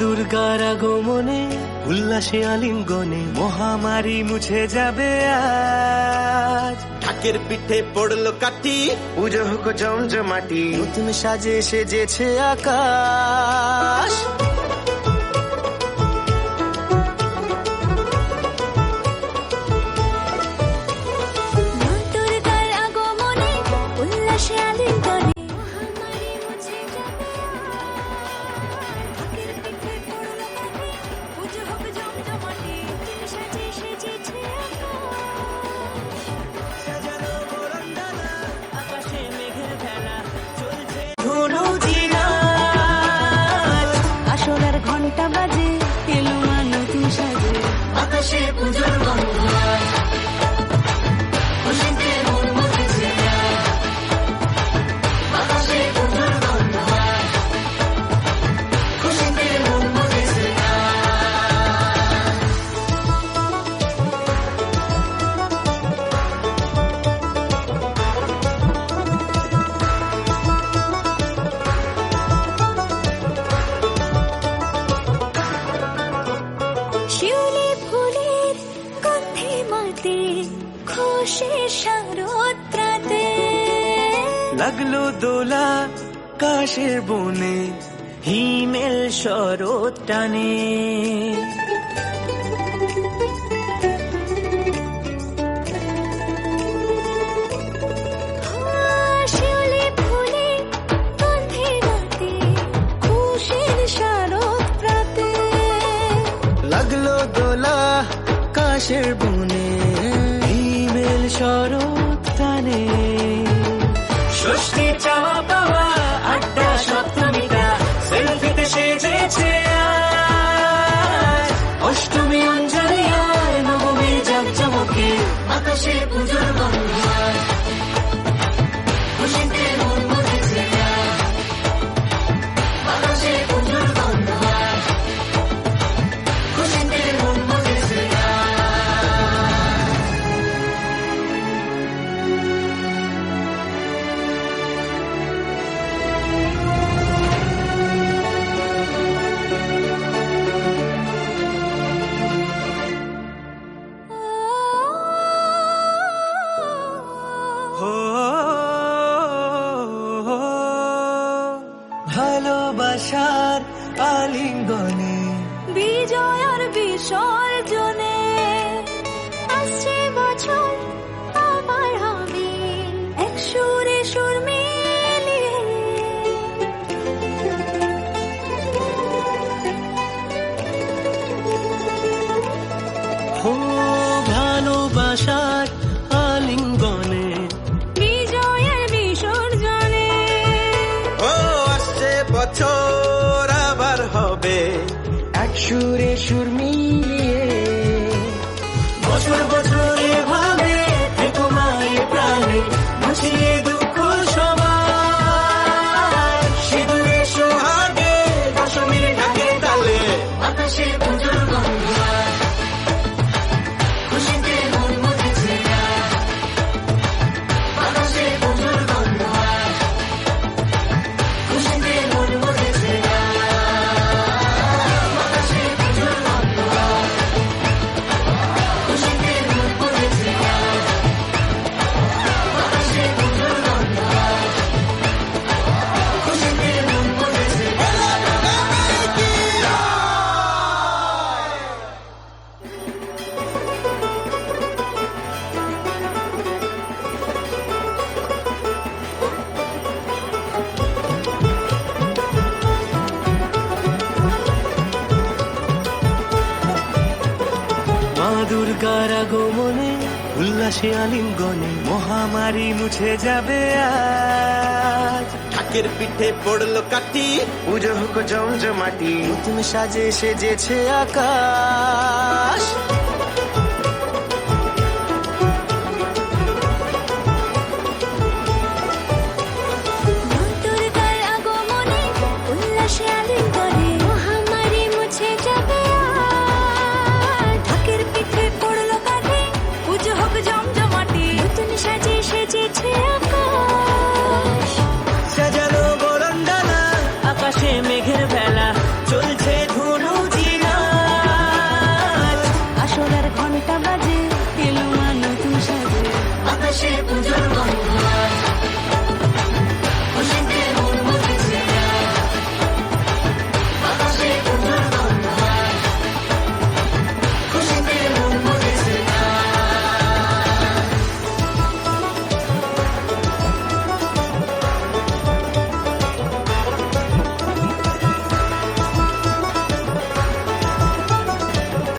দুর্গার আগমনে উল্লাসে আলিঙ্গনে মহামারী মুছে যাবে আজ। ঢাকের পিঠে পড়লো কাঠি, পুজো হোক জমজমাটি, নতুন সাজে সেজেছে আকাশ। ঘন্টা বাজে এলো মা নতুন সাজে, বাতাসে পুজোর গন্ধ খুশিতে মন মজেছে, বাতাসে পুজোর গন্ধ খুশিতে মন মজেছে। শিউলি ফুলের গন্ধে মাতে খুশির শারদরাতে, লাগলো দোলা কাশের বনে হিমেল শরৎ টানে। শিউলি ফুলের গন্ধে মাতে খুশির শারদরাতে, লাগলো দোলা কাশের বনে হিমেল শরৎ টানে। ষষ্ঠী চাওয়া পাওয়া আড্ডা সপ্তমীটা সেলফিতে সেজেছে আজ। অষ্টমী অঞ্জলি আর নবমী জাঁকজমকে বাতাসে পুজোর গন্ধ খুশিতে মন মজেছে, বাতাসে পুজোর গন্ধ খুশিতে মন মজেছে। হো ভালোবাসার আলিঙ্গনে বিজয় আর বিসর্জনে আসছে বছর আবার হবে এক সুরে সুর মিলিয়ে। হো ভালোবাসার আলিঙ্গনে বিজয় আর বিসর্জনে ও আসছে বছর আবার হবে এক সুরে সুর মিলিয়ে। বছর বছর এভাবে থেকো মায়ের প্রাণে মুছিয়ে দুঃখ সবার। সিঁদুরে সোহাগে দশমীর ঢাকে তালে বাতাসে পুজোর গন্ধ খুশিতে মন মজেছে, বাতাসে পুজোর গন্ধ খুশিতে মন মজেছে, বাতাসে পুজোর গন্ধ খুশিতে মন মজেছে, বাতাসে পুজোর গন্ধ খুশিতে মন মজেছে। মা দুর্গার আগমনে উল্লাসে আলিঙ্গনে মহামারী মুছে যাবে আজ। ঢাকের পিঠে পড়লো কাঠি, পুজো হোক জমজমাটি, নতুন সাজে সেজেছে আকাশ। দুর্গার আগমনে উল্লাসে আলিঙ্গনে মহামারী মুছে যাবে আজ। ঢাকের পিঠে পড়লো কাঠি, পুজো হোক জমজমাটি, নতুন সাজে সেজেছে আকাশ। সাজানো বরণডালা আকাশে মেঘের ভেলা চলছে ধুঁ ঘন্টা